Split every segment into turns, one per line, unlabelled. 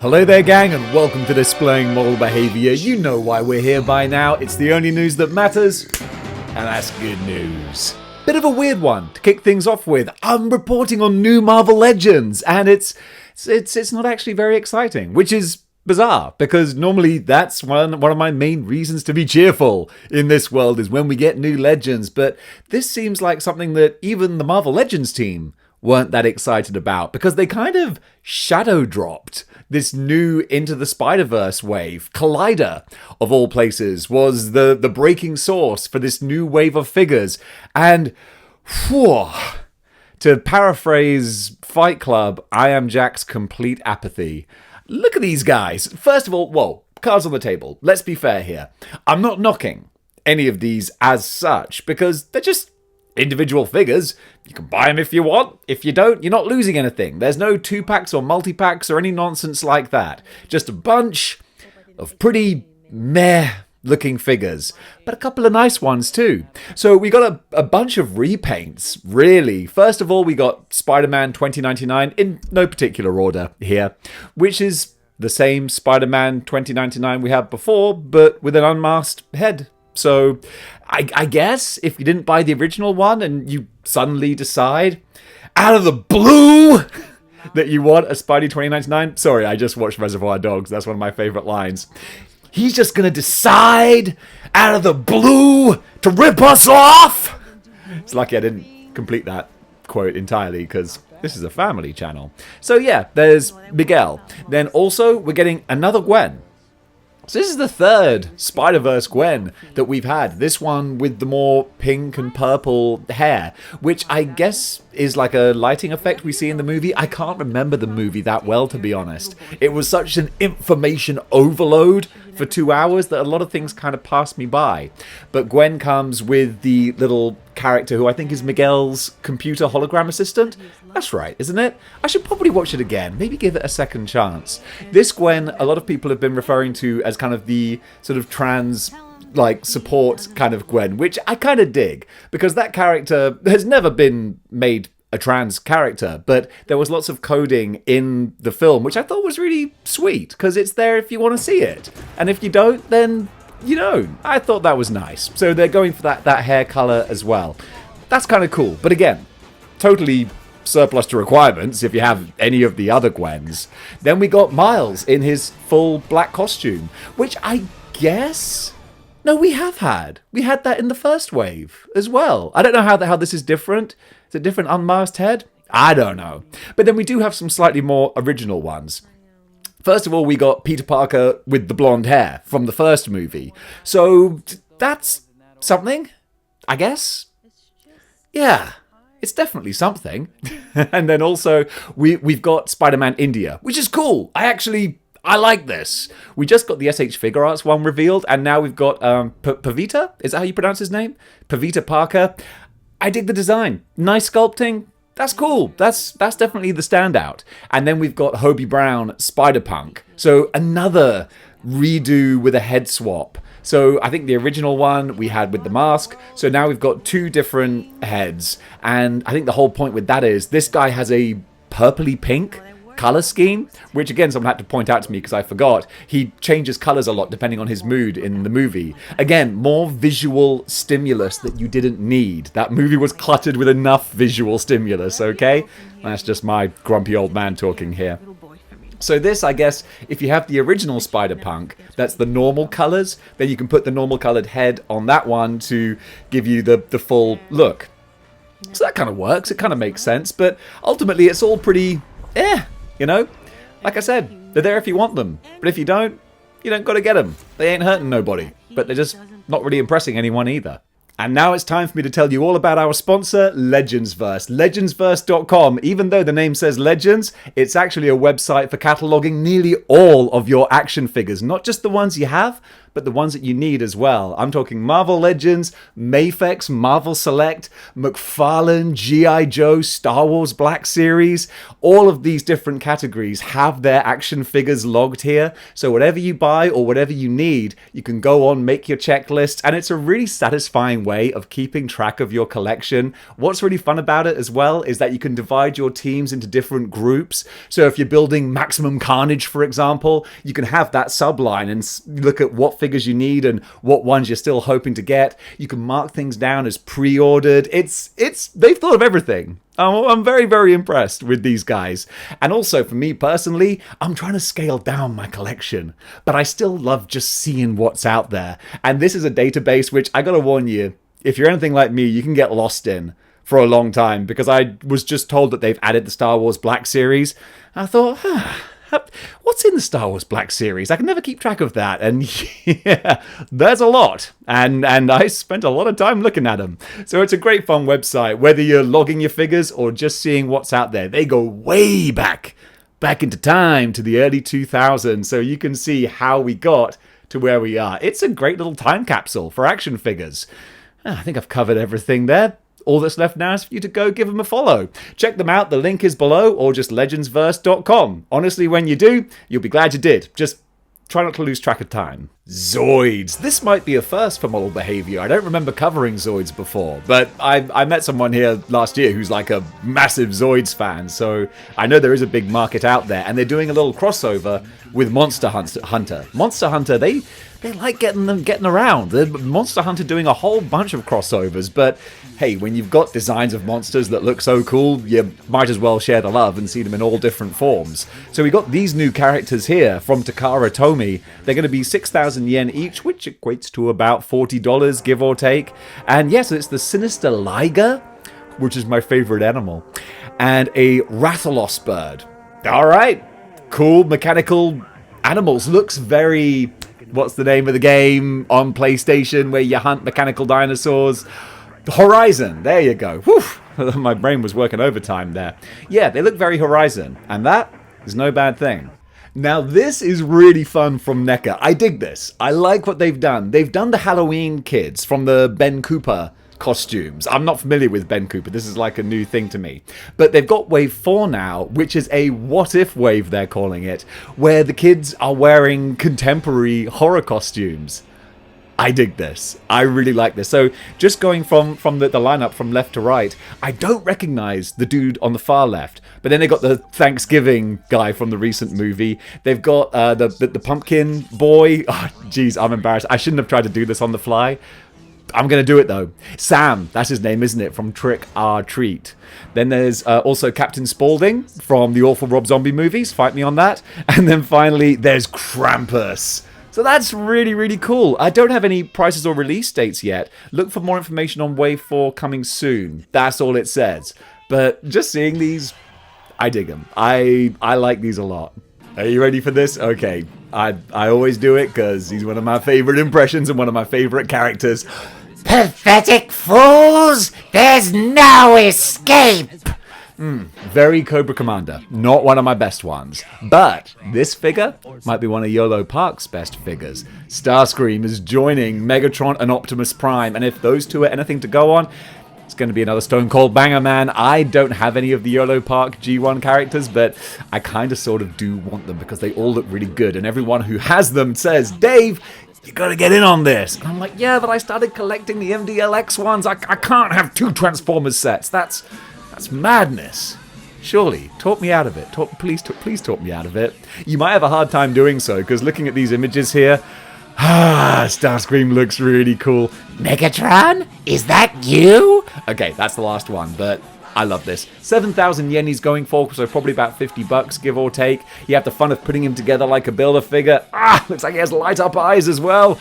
Hello there gang and welcome to Displaying-Model-Behaviour. You know why we're here by now. It's the only news that matters, and that's good news. Bit of a weird one to kick things off with. I'm reporting on new Marvel Legends, and it's not actually very exciting, which is bizarre, because normally that's one of my main reasons to be cheerful in this world is when we get new Legends, but this seems like something that even the Marvel Legends team weren't that excited about, because they kind of shadow dropped this new Into the Spider-Verse wave. Collider, of all places, was the breaking source for this new wave of figures. And, whew, to paraphrase Fight Club, I am Jack's complete apathy. Look at these guys. First of all, whoa, cards on the table. Let's be fair here. I'm not knocking any of these as such, because they're just individual figures. You can buy them if you want. If you don't, you're not losing anything. There's no 2-packs or multi-packs or any nonsense like that. Just a bunch of pretty meh-looking figures, but a couple of nice ones too. So we got a bunch of repaints, really. First of all, we got Spider-Man 2099 in no particular order here, which is the same Spider-Man 2099 we had before, but with an unmasked head. So I guess if you didn't buy the original one and you suddenly decide out of the blue that you want a Spidey 2099, sorry, I just watched Reservoir Dogs. That's one of my favorite lines. He's just going to decide out of the blue to rip us off. It's lucky I didn't complete that quote entirely because this is a family channel. So yeah, there's Miguel. Then also we're getting another Gwen. So this is the third Spider-Verse Gwen that we've had. This one with the more pink and purple hair, which I guess is like a lighting effect we see in the movie. I can't remember the movie that well, to be honest. It was such an information overload for 2 hours that a lot of things kind of passed me by. But Gwen comes with the little character who I think is Miguel's computer hologram assistant. That's right, isn't it? I should probably watch it again, maybe give it a second chance. This Gwen, a lot of people have been referring to as kind of the sort of trans support kind of Gwen, which I kind of dig, because that character has never been made a trans character, but there was lots of coding in the film, which I thought was really sweet, because it's there if you want to see it. And if you don't, then you don't. I thought that was nice. So they're going for that hair color as well. That's kind of cool. But again, totally surplus to requirements if you have any of the other Gwens. Then we got Miles in his full black costume, which I guess... No, we have had. We had that in the first wave as well. I don't know how this is different. Is it different unmasked head? I don't know. But then we do have some slightly more original ones. First of all, we got Peter Parker with the blonde hair from the first movie. So that's something, I guess. Yeah, it's definitely something. And then also we've got Spider-Man India, which is cool. I like this. We just got the SH Figure Arts one revealed, and now we've got Pavita. Is that how you pronounce his name? Pavita Parker. I dig the design. Nice sculpting. That's cool. That's definitely the standout. And then we've got Hobie Brown Spider-Punk. So another redo with a head swap. So I think the original one we had with the mask. So now we've got two different heads. And I think the whole point with that is this guy has a purpley pink color scheme, which again someone had to point out to me because I forgot. He changes colors a lot depending on his mood in the movie. Again, more visual stimulus that you didn't need. That movie was cluttered with enough visual stimulus, okay? That's just my grumpy old man talking here. So this, I guess, if you have the original Spider-Punk, that's the normal colors, then you can put the normal colored head on that one to give you the full look. So that kind of works, it kind of makes sense, but ultimately it's all pretty you know, like I said, they're there if you want them. But if you don't got to get them. They ain't hurting nobody. But they're just not really impressing anyone either. And now it's time for me to tell you all about our sponsor, Legendsverse. Legendsverse.com. Even though the name says Legends, it's actually a website for cataloguing nearly all of your action figures. Not just the ones you have, but the ones that you need as well. I'm talking Marvel Legends, Mafex, Marvel Select, McFarlane, G.I. Joe, Star Wars Black Series. All of these different categories have their action figures logged here. So whatever you buy or whatever you need, you can go on, make your checklist, and it's a really satisfying way of keeping track of your collection. What's really fun about it as well is that you can divide your teams into different groups. So if you're building Maximum Carnage, for example, you can have that subline and look at what figures you need and what ones you're still hoping to get. You can mark things down as pre-ordered. They've thought of everything. I'm very, very impressed with these guys. And also, for me personally, I'm trying to scale down my collection, but I still love just seeing what's out there. And this is a database which, I gotta warn you, if you're anything like me, you can get lost in for a long time, because I was just told that they've added the Star Wars Black Series. I thought, what's in the Star Wars Black Series? I can never keep track of that. And yeah, there's a lot. And I spent a lot of time looking at them. So it's a great fun website, whether you're logging your figures or just seeing what's out there. They go way back into time to the early 2000s. So you can see how we got to where we are. It's a great little time capsule for action figures. I think I've covered everything there. All that's left now is for you to go give them a follow. Check them out, the link is below, or just legendsverse.com. Honestly, when you do, you'll be glad you did. Just try not to lose track of time. Zoids. This might be a first for Model Behaviour. I don't remember covering Zoids before, but I met someone here last year who's like a massive Zoids fan, so I know there is a big market out there, and they're doing a little crossover with Monster Hunter. Monster Hunter, they like getting around. Monster Hunter doing a whole bunch of crossovers, but hey, when you've got designs of monsters that look so cool, you might as well share the love and see them in all different forms. So we got these new characters here from Takara Tomy. They're going to be 6,000 yen each, which equates to about $40, give or take. And yes, it's the Sinister Liger, which is my favorite animal, and a Rathalos bird. All right, cool mechanical animals. Looks very... What's the name of the game on PlayStation where you hunt mechanical dinosaurs? Horizon. There you go. Whew. My brain was working overtime there. Yeah, they look very Horizon, and that is no bad thing. Now, this is really fun from NECA. I dig this. I like what they've done. They've done the Halloween kids from the Ben Cooper costumes. I'm not familiar with Ben Cooper. This is like a new thing to me. But they've got Wave 4 now, which is a what-if wave, they're calling it, where the kids are wearing contemporary horror costumes. I dig this. I really like this. So just going from the lineup from left to right, I don't recognize the dude on the far left. But then they got the Thanksgiving guy from the recent movie. They've got the pumpkin boy. Oh, geez, I'm embarrassed. I shouldn't have tried to do this on the fly. I'm going to do it, though. Sam, that's his name, isn't it? From Trick or Treat. Then there's also Captain Spaulding from the awful Rob Zombie movies. Fight me on that. And then finally, there's Krampus. So that's really, really cool. I don't have any prices or release dates yet. Look for more information on Wave 4 coming soon. That's all it says. But just seeing these, I dig them. I like these a lot. Are you ready for this? Okay. I always do it because he's one of my favorite impressions and one of my favorite characters.
Pathetic fools! There's no escape!
Very Cobra Commander. Not one of my best ones. But this figure might be one of Yolo Park's best figures. Starscream is joining Megatron and Optimus Prime. And if those two are anything to go on, it's going to be another Stone Cold banger, man. I don't have any of the Yolo Park G1 characters, but I kind of sort of do want them because they all look really good. And everyone who has them says, Dave, you gotta get in on this. And I'm like, yeah, but I started collecting the MDLX ones. I can't have two Transformers sets. That's madness. Surely, talk me out of it. Please talk me out of it. You might have a hard time doing so, because looking at these images here, Starscream looks really cool.
Megatron? Is that you?
Okay, that's the last one, but I love this. 7,000 yen he's going for, so probably about $50, give or take. You have the fun of putting him together like a Build-A-Figure. Looks like he has light-up eyes as well.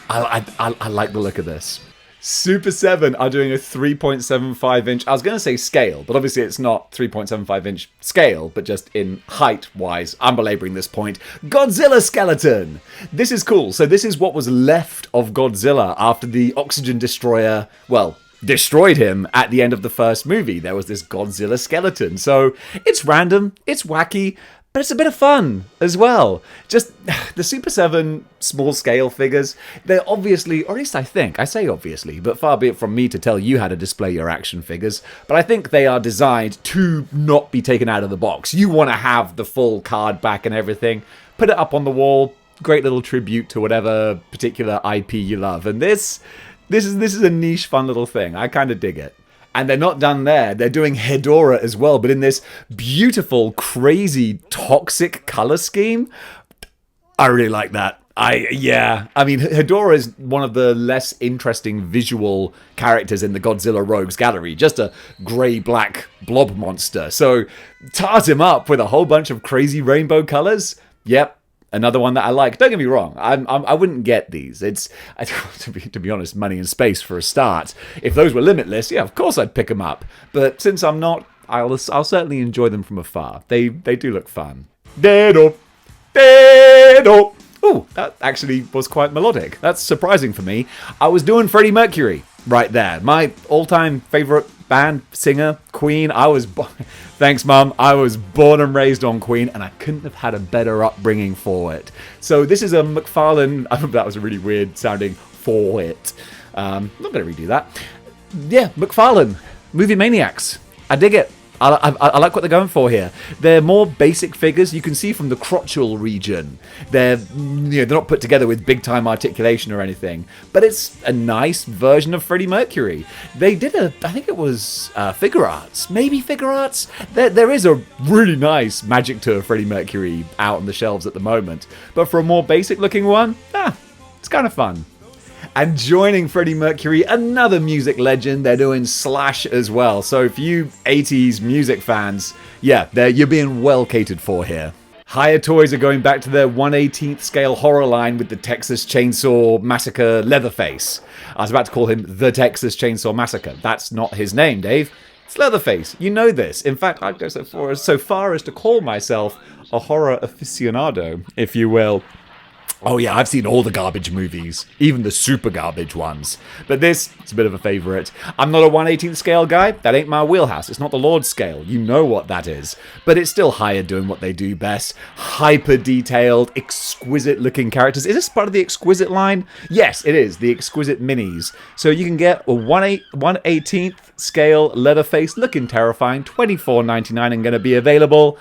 I like the look of this. Super 7 are doing a 3.75 inch, I was going to say scale, but obviously it's not 3.75 inch scale, but just in height wise. I'm belaboring this point. Godzilla skeleton! This is cool. So this is what was left of Godzilla after the oxygen destroyer, well, destroyed him at the end of the first movie. There was this Godzilla skeleton. So it's random, it's wacky, but it's a bit of fun as well. Just the Super 7 small scale figures, they're obviously, or at least I say obviously, but far be it from me to tell you how to display your action figures, but I think they are designed to not be taken out of the box. You want to have the full card back and everything. Put it up on the wall, great little tribute to whatever particular IP you love. And this is a niche, fun little thing. I kind of dig it. And they're not done there. They're doing Hedorah as well, but in this beautiful, crazy, toxic color scheme. I really like that. I mean, Hedorah is one of the less interesting visual characters in the Godzilla Rogues gallery. Just a grey-black blob monster. So, tart him up with a whole bunch of crazy rainbow colors. Yep. Another one that I like. Don't get me wrong. I wouldn't get these. It's to be honest, money and space for a start. If those were limitless, yeah, of course I'd pick them up. But since I'm not, I'll certainly enjoy them from afar. They do look fun. Dedo, dedo. Ooh, that actually was quite melodic. That's surprising for me. I was doing Freddie Mercury right there. My all-time favorite band, singer, Queen. Thanks, Mum. I was born and raised on Queen, and I couldn't have had a better upbringing for it. So this is a McFarlane. That was a really weird sounding for it. I'm not going to redo that. Yeah, McFarlane. Movie Maniacs. I dig it. I like what they're going for here. They're more basic figures. You can see from the crotchal region. They're not put together with big time articulation or anything. But it's a nice version of Freddie Mercury. They did I think it was figure arts. Maybe figure arts? There is a really nice Magic Tour Freddie Mercury out on the shelves at the moment. But for a more basic looking one, it's kind of fun. And joining Freddie Mercury, another music legend, they're doing Slash as well. So for you 80s music fans, yeah, you're being well catered for here. Hiya Toys are going back to their 1/18th scale horror line with the Texas Chainsaw Massacre Leatherface. I was about to call him the Texas Chainsaw Massacre. That's not his name, Dave. It's Leatherface. You know this. In fact, I'd go so far as to call myself a horror aficionado, if you will. Oh yeah, I've seen all the garbage movies, even the super garbage ones. But this, it's a bit of a favourite. I'm not a 1/18th scale guy, that ain't my wheelhouse. It's not the Lord's scale, you know what that is. But it's still Hiya doing what they do best. Hyper detailed, exquisite looking characters. Is this part of the exquisite line? Yes, it is, the exquisite minis. So you can get a 1/18th scale Leatherface looking terrifying, $24.99 and going to be available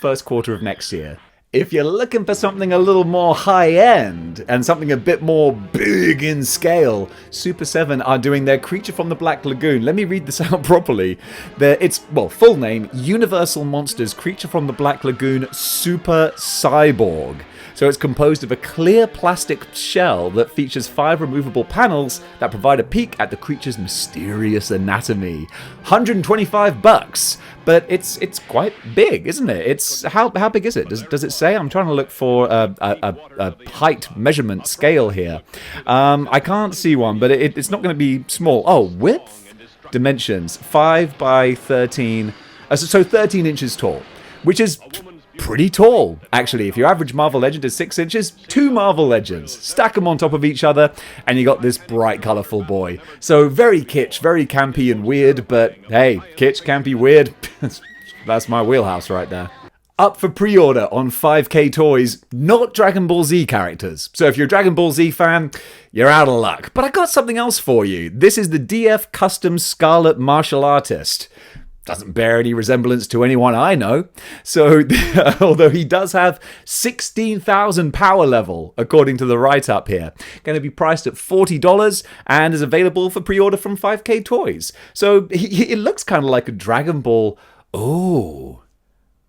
first quarter of next year. If you're looking for something a little more high-end and something a bit more big in scale, Super 7 are doing their Creature from the Black Lagoon. Let me read this out properly. Full name, Universal Monsters Creature from the Black Lagoon Super Cyborg. So it's composed of a clear plastic shell that features 5 removable panels that provide a peek at the creature's mysterious anatomy. $125, but it's quite big, isn't it? It's how big is it? Does it say? I'm trying to look for a height measurement scale here. I can't see one, but it's not going to be small. Oh, width dimensions 5 by 13, so 13 inches tall, which is pretty tall, actually. If your average Marvel Legend is 6 inches, 2 Marvel Legends. Stack them on top of each other, and you got this bright, colourful boy. So very kitsch, very campy and weird, but hey, kitsch, campy, weird, that's my wheelhouse right there. Up for pre-order on 5K Toys, not Dragon Ball Z characters. So if you're a Dragon Ball Z fan, you're out of luck. But I got something else for you. This is the DF Custom Scarlet Martial Artist. Doesn't bear any resemblance to anyone I know. So, although he does have 16,000 power level, according to the write-up here. Going to be priced at $40 and is available for pre-order from 5K Toys. So, it looks kind of like a Dragon Ball. Oh,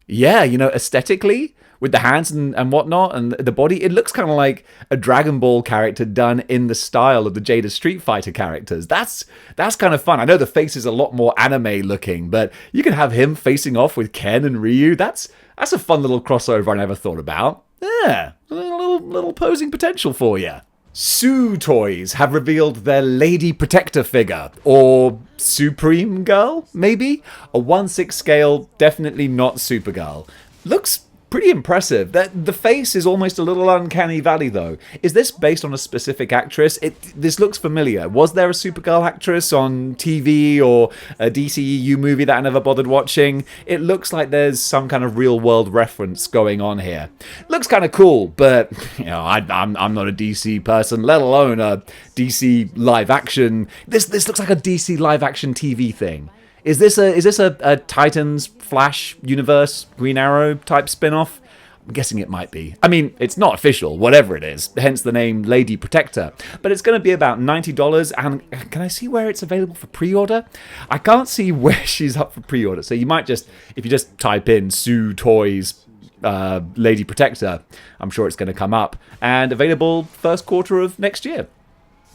yeah, aesthetically, with the hands and whatnot, and the body, it looks kind of like a Dragon Ball character done in the style of the Jada Street Fighter characters. That's kind of fun. I know the face is a lot more anime looking, but you can have him facing off with Ken and Ryu. That's a fun little crossover I never thought about. Yeah, a little posing potential for you. Sue Toys have revealed their Lady Protector figure, or Supreme Girl, maybe? A 1/6 scale, definitely not Supergirl. Looks pretty impressive. The face is almost a little uncanny valley, though. Is this based on a specific actress? This looks familiar. Was there a Supergirl actress on TV or a DCEU movie that I never bothered watching? It looks like there's some kind of real-world reference going on here. Looks kind of cool, but you know, I'm not a DC person, let alone a DC live-action. This looks like a DC live-action TV thing. Is this a Titans, Flash, Universe, Green Arrow type spin-off? I'm guessing it might be. I mean, it's not official, whatever it is, hence the name Lady Protector. But it's going to be about $90, and can I see where it's available for pre-order? I can't see where she's up for pre-order, so you might just, if you just type in Sue Toys Lady Protector, I'm sure it's going to come up. And available first quarter of next year.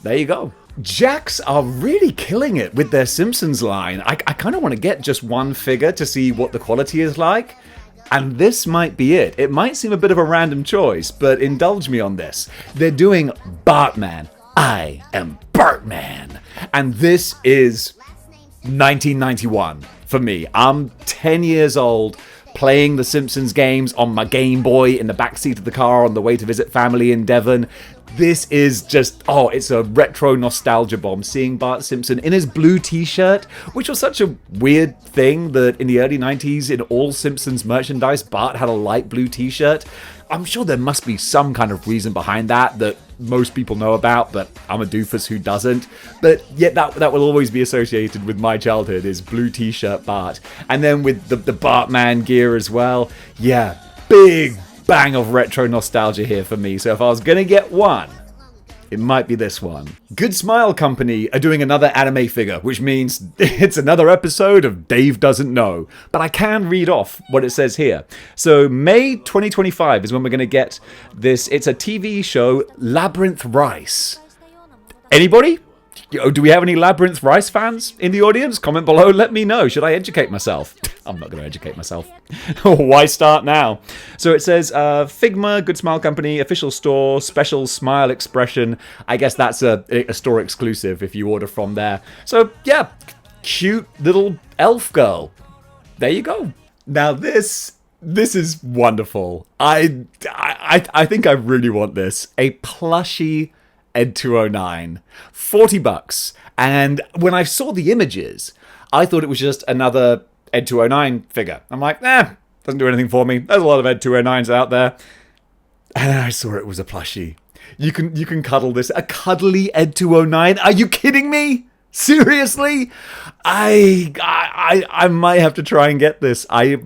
There you go. Jacks are really killing it with their Simpsons line. I kind of want to get just one figure to see what the quality is like. And this might be it. It might seem a bit of a random choice, but indulge me on this. They're doing Bartman. I am Bartman. And this is 1991 for me. I'm 10 years old, playing the Simpsons games on my Game Boy in the backseat of the car on the way to visit family in Devon. This is just, it's a retro nostalgia bomb, seeing Bart Simpson in his blue t-shirt, which was such a weird thing that in the early 90s, in all Simpsons merchandise, Bart had a light blue t-shirt. I'm sure there must be some kind of reason behind that most people know about, but I'm a doofus who doesn't. But yet that will always be associated with my childhood, is blue t-shirt Bart. And then with the Bartman gear as well. Yeah, big bang of retro nostalgia here for me. So if I was going to get one, it might be this one. Good Smile Company are doing another anime figure, which means it's another episode of Dave Doesn't Know. But I can read off what it says here. So May 2025 is when we're going to get this. It's a TV show, Labyrinth Rice. Anybody? Do we have any Labyrinth Rice fans in the audience? Comment below, let me know. Should I educate myself? I'm not going to educate myself. Why start now? So it says, Figma, Good Smile Company, official store, special smile expression. I guess that's a store exclusive if you order from there. So yeah, cute little elf girl. There you go. Now this is wonderful. I think I really want this. A plushie Ed 209, $40. And when I saw the images, I thought it was just another Ed 209 figure. I'm like, doesn't do anything for me. There's a lot of Ed 209s out there. And then I saw it was a plushie. You can cuddle this. A cuddly Ed 209? Are you kidding me? Seriously? I might have to try and get this. I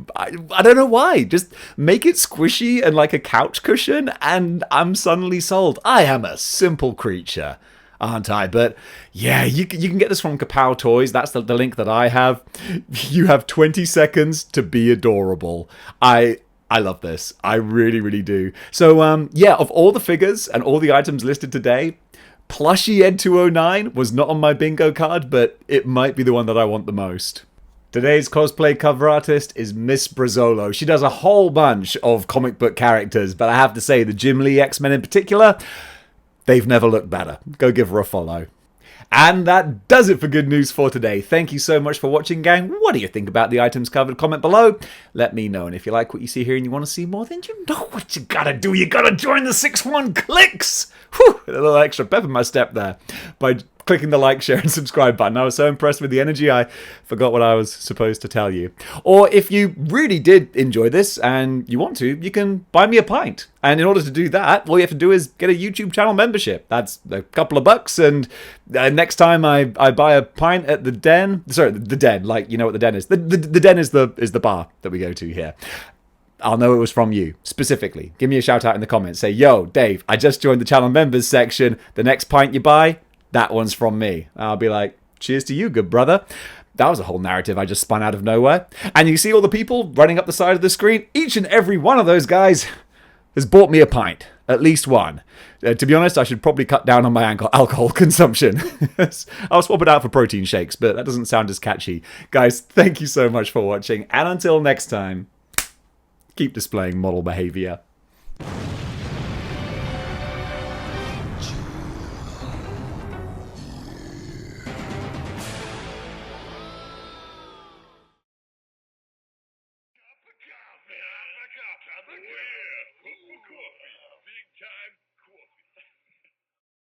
don't know why. Just make it squishy and like a couch cushion, and I'm suddenly sold. I am a simple creature, aren't I? But yeah, you can get this from Kapow Toys. That's the link that I have. You have 20 seconds to be adorable. I love this. I really, really do. So yeah, of all the figures and all the items listed today, Plushie Ed 209 was not on my bingo card, but it might be the one that I want the most. Today's cosplay cover artist is Miss Brazzolo. She does a whole bunch of comic book characters, but I have to say the Jim Lee X-Men in particular, they've never looked better. Go give her a follow. And that does it for Good News for today. Thank you so much for watching, gang. What do you think about the items covered? Comment below. Let me know. And if you like what you see here and you want to see more, then you know what you gotta do. You gotta join the 6-1 clicks. Whew, a little extra pep in my step there by clicking the like, share, and subscribe button. I was so impressed with the energy, I forgot what I was supposed to tell you. Or if you really did enjoy this and you want to, you can buy me a pint. And in order to do that, all you have to do is get a YouTube channel membership. That's a couple of bucks, and next time I buy a pint at the Den, sorry, the Den, like, you know what the Den is. The Den is the bar that we go to here. I'll know it was from you, specifically. Give me a shout out in the comments. Say, yo, Dave, I just joined the channel members section. The next pint you buy, that one's from me. I'll be like, cheers to you, good brother. That was a whole narrative I just spun out of nowhere. And you see all the people running up the side of the screen? Each and every one of those guys has bought me a pint. At least one. To be honest, I should probably cut down on my alcohol consumption. I'll swap it out for protein shakes, but that doesn't sound as catchy. Guys, thank you so much for watching. And until next time, keep displaying model behavior.
Oh, yeah. Coffee. Big time